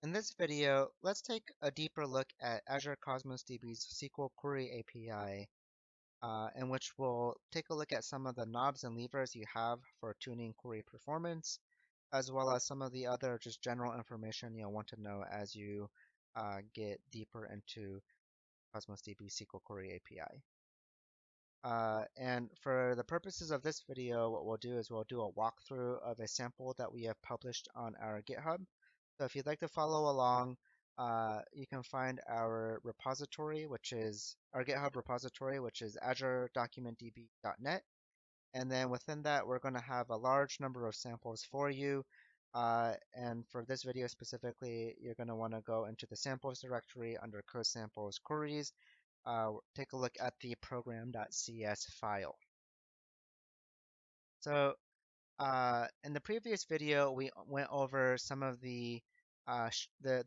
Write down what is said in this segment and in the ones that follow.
In this video, let's take a deeper look at Azure Cosmos DB's SQL Query API, in which we'll take a look at some of the knobs and levers you have for tuning query performance, as well as some of the other just general information you'll want to know as you get deeper into Cosmos DB SQL Query API. And for the purposes of this video, what we'll do is we'll do a walkthrough of a sample that we have published on our GitHub. So if you'd like to follow along, you can find our repository, which is our GitHub repository, which is azuredocumentdb.net. And then within that, we're going to have a large number of samples for you. And for this video specifically, you're going to want to go into the samples directory under code samples queries. Take a look at the program.cs file. So in the previous video, we went over some of the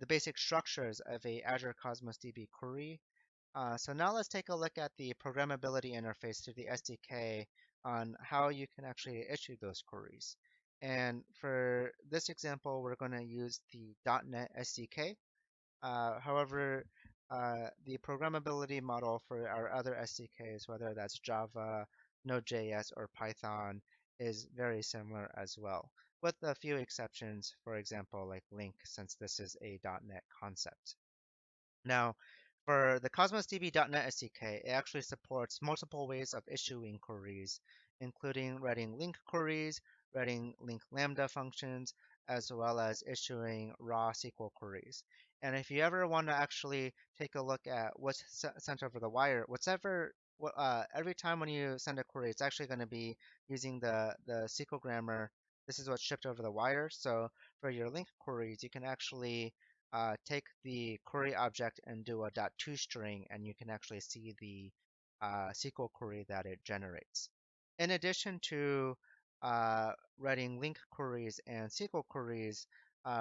basic structures of a Azure Cosmos DB query. So now let's take a look at the programmability interface through the SDK on how you can actually issue those queries. And for this example, we're going to use the .NET SDK. However, the programmability model for our other SDKs, whether that's Java, Node.js, or Python, is very similar as well, with a few exceptions, for example, like LINQ, since this is a .NET concept. Now, for the Cosmos DB.NET SDK, it actually supports multiple ways of issuing queries, including writing LINQ queries, writing LINQ Lambda functions, as well as issuing raw SQL queries. And if you ever want to actually take a look at what's sent over the wire, every time when you send a query, it's actually going to be using the SQL grammar. This is what's shipped over the wire. So for your LINQ queries, you can actually take the query object and do a .toString, and you can actually see the SQL query that it generates. In addition to writing LINQ queries and SQL queries,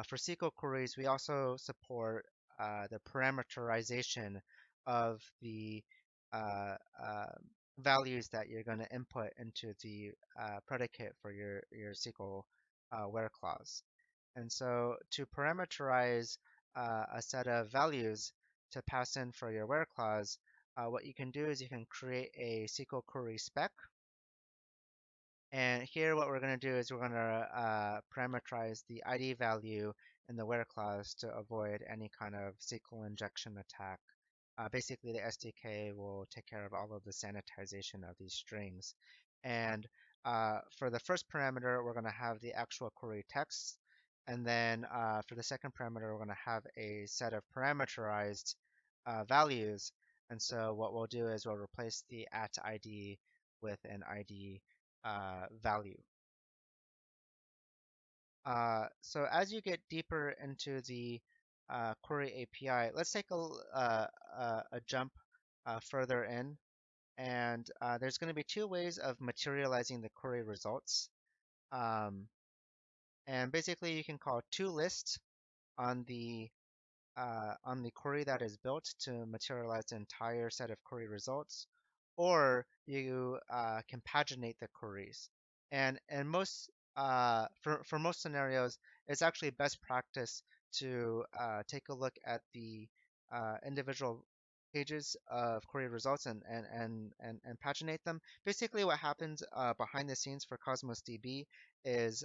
for SQL queries, we also support the parameterization of the values that you're going to input into the predicate for your SQL where clause. And so to parameterize a set of values to pass in for your where clause, what you can do is you can create a SQL query spec. And here what we're going to do is we're going to parameterize the ID value in the where clause to avoid any kind of SQL injection attack. Basically, the SDK will take care of all of the sanitization of these strings. And for the first parameter, we're going to have the actual query text. And then for the second parameter, we're going to have a set of parameterized values. And so what we'll do is we'll replace the @ID with an ID value. So as you get deeper into the Query API, let's take a jump further in. And there's going to be two ways of materializing the query results. And basically, you can call toList on the query that is built to materialize the entire set of query results, or you can paginate the queries. And for most scenarios, it's actually best practice to take a look at the individual pages of query results and paginate them. Basically, what happens behind the scenes for Cosmos DB is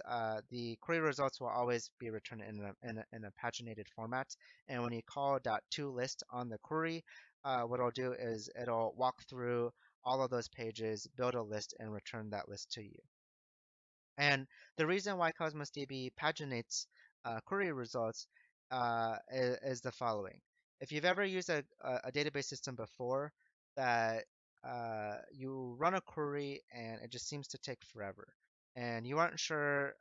the query results will always be returned in a paginated format. And when you call .toList on the query, what it'll do is it'll walk through all of those pages, build a list, and return that list to you. And the reason why Cosmos DB paginates query results is the following. If you've ever used a database system before that you run a query and it just seems to take forever, and you aren't sure,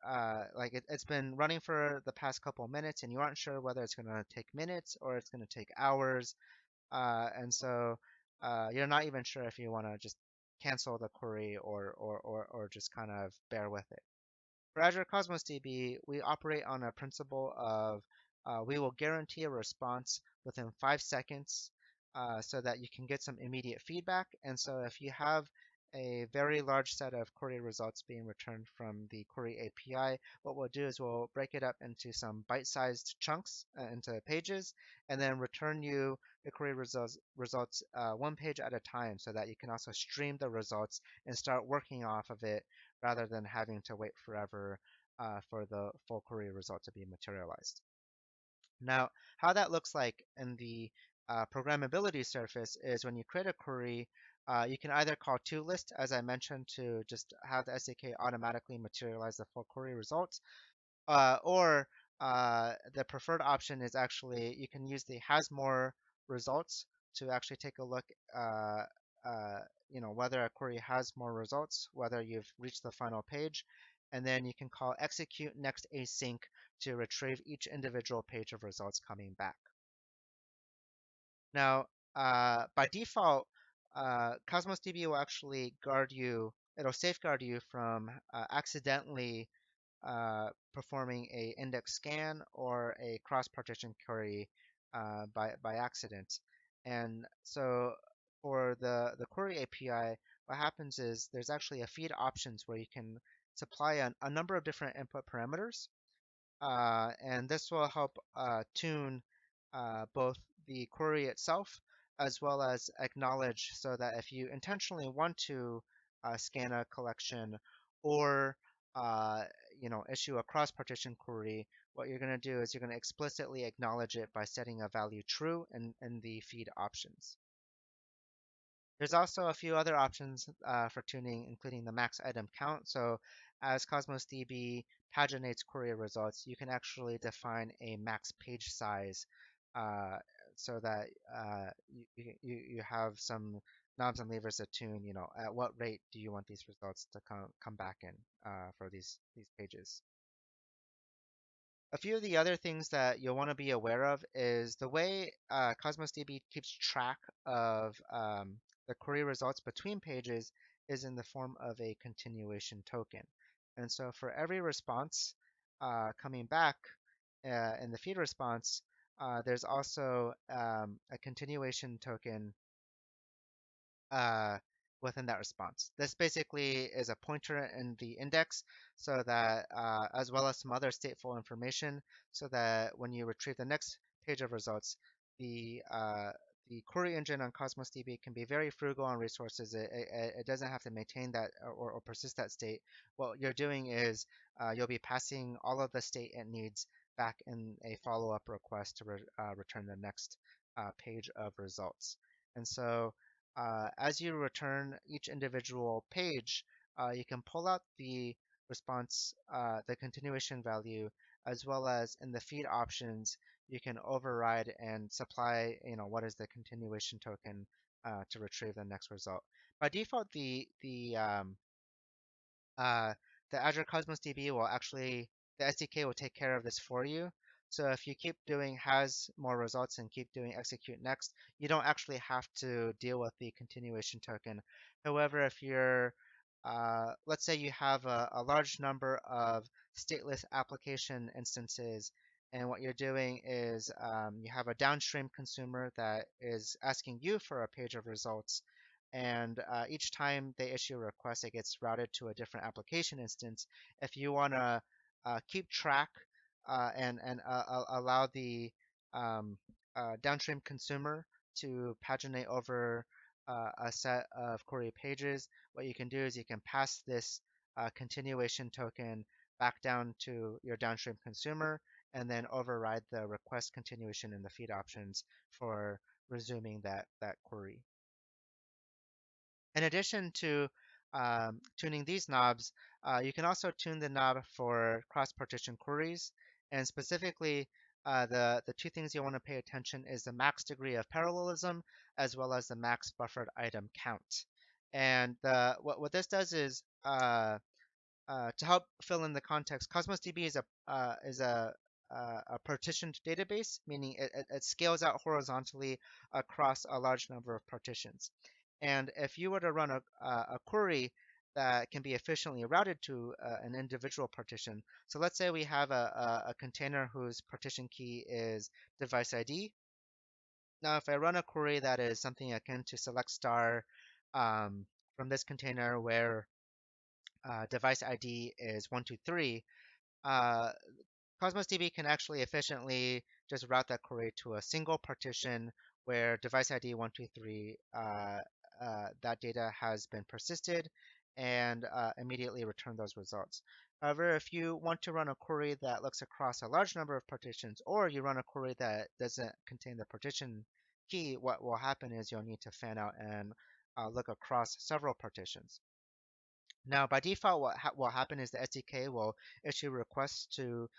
it's been running for the past couple of minutes, and you aren't sure whether it's going to take minutes or it's going to take hours, and so you're not even sure if you want to just cancel the query or just kind of bear with it. For Azure Cosmos DB, we operate on a principle of we will guarantee a response within 5 seconds so that you can get some immediate feedback. And so if you have a very large set of query results being returned from the Query API, what we'll do is we'll break it up into some bite-sized chunks, into pages, and then return you the query results one page at a time so that you can also stream the results and start working off of it rather than having to wait forever for the full query result to be materialized. Now, how that looks like in the programmability surface is when you create a query, you can either call toList, as I mentioned, to just have the SDK automatically materialize the full query results, or the preferred option is actually you can use the has more results to actually take a look, whether a query has more results, whether you've reached the final page, and then you can call execute next async to retrieve each individual page of results coming back. Now, by default, Cosmos DB will actually guard you, it'll safeguard you from accidentally performing a index scan or a cross-partition query by accident. And so for the query API, what happens is there's actually a feed options where you can supply a number of different input parameters, and this will help tune both the query itself as well as acknowledge so that if you intentionally want to scan a collection or uh, issue a cross-partition query, what you're going to do is you're going to explicitly acknowledge it by setting a value true in the feed options. There's also a few other options for tuning, including the max item count. So as Cosmos DB paginates query results, you can actually define a max page size uh, so that you have some knobs and levers to tune, at what rate do you want these results to come back in for these pages. A few of the other things that you'll want to be aware of is the way Cosmos DB keeps track of the query results between pages is in the form of a continuation token. And so for every response coming back in the feed response, there's also a continuation token uh, within that response. This basically is a pointer in the index so that, as well as some other stateful information, so that when you retrieve the next page of results, the query engine on Cosmos DB can be very frugal on resources. It doesn't have to maintain that or persist that state. What you're doing is you'll be passing all of the state it needs back in a follow-up request to return the next page of results. And so as you return each individual page, you can pull out the response, the continuation value, as well as in the feed options, you can override and supply, what is the continuation token to retrieve the next result. By default, uh, the Azure Cosmos DB will actually, the SDK will take care of this for you. So if you keep doing has more results and keep doing execute next, you don't actually have to deal with the continuation token. However, if you're, let's say you have a large number of stateless application instances, and what you're doing is you have a downstream consumer that is asking you for a page of results, and each time they issue a request, it gets routed to a different application instance. If you want to keep track and allow the um, downstream consumer to paginate over a set of query pages, what you can do is you can pass this continuation token back down to your downstream consumer and then override the request continuation in the feed options for resuming that query. In addition to tuning these knobs, you can also tune the knob for cross-partition queries. And specifically, the two things you want to pay attention is the max degree of parallelism as well as the max buffered item count. And what this does is to help fill in the context, Cosmos DB is a partitioned database, meaning it scales out horizontally across a large number of partitions. And if you were to run a query that can be efficiently routed to an individual partition, so let's say we have a container whose partition key is device ID. Now, if I run a query that is something akin to select star um, from this container where device ID is 123, uh, Cosmos DB can actually efficiently just route that query to a single partition where device ID 123, that data has been persisted, and immediately return those results. However, if you want to run a query that looks across a large number of partitions, or you run a query that doesn't contain the partition key, what will happen is you'll need to fan out and look across several partitions. Now, by default, what will happen is the SDK will issue requests to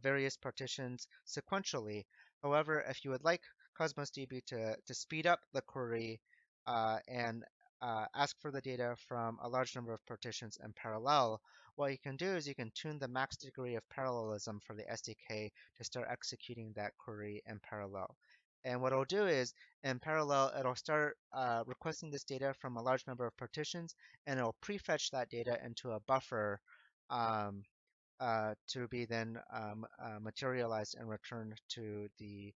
various partitions sequentially. However, if you would like Cosmos DB to speed up the query and ask for the data from a large number of partitions in parallel, what you can do is you can tune the max degree of parallelism for the SDK to start executing that query in parallel. And what it'll do is, in parallel, it'll start requesting this data from a large number of partitions, and it'll prefetch that data into a buffer um, to be then materialized and returned to the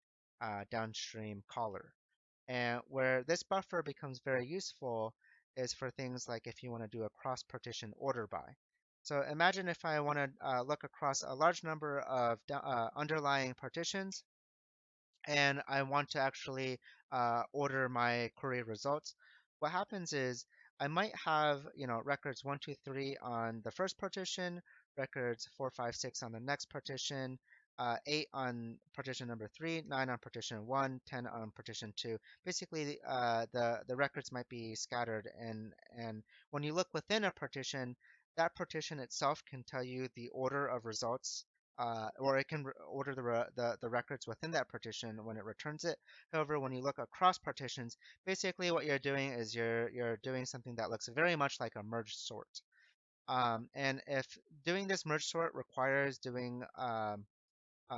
downstream caller. And where this buffer becomes very useful is for things like if you want to do a cross-partition order by. So imagine if I want to look across a large number of underlying partitions, and I want to actually order my query results. What happens is I might have, records 1, 2, 3 on the first partition, records 4, 5, 6 on the next partition, 8 on partition number 3, 9 on partition 1, 10 on partition 2. Basically, the records might be scattered, and when you look within a partition, that partition itself can tell you the order of results, or it can order the records within that partition when it returns it. However, when you look across partitions, basically what you're doing is you're doing something that looks very much like a merge sort. And if doing this merge sort requires doing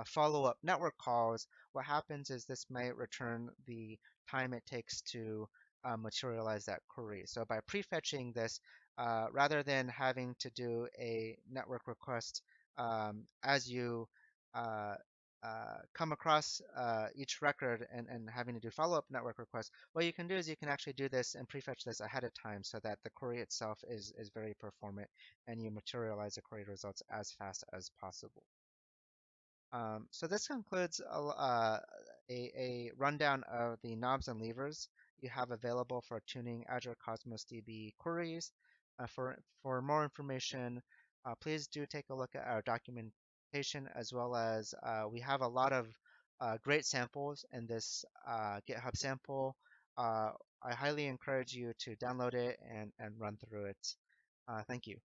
follow-up network calls, what happens is this might return the time it takes to materialize that query. So by prefetching this, rather than having to do a network request as you uh, come across each record and having to do follow-up network requests, what you can do is you can actually do this and prefetch this ahead of time so that the query itself is very performant and you materialize the query results as fast as possible. So this concludes a rundown of the knobs and levers you have available for tuning Azure Cosmos DB queries. For more information, please do take a look at our documentation, as well as we have a lot of great samples in this GitHub sample. I highly encourage you to download it and run through it. Thank you.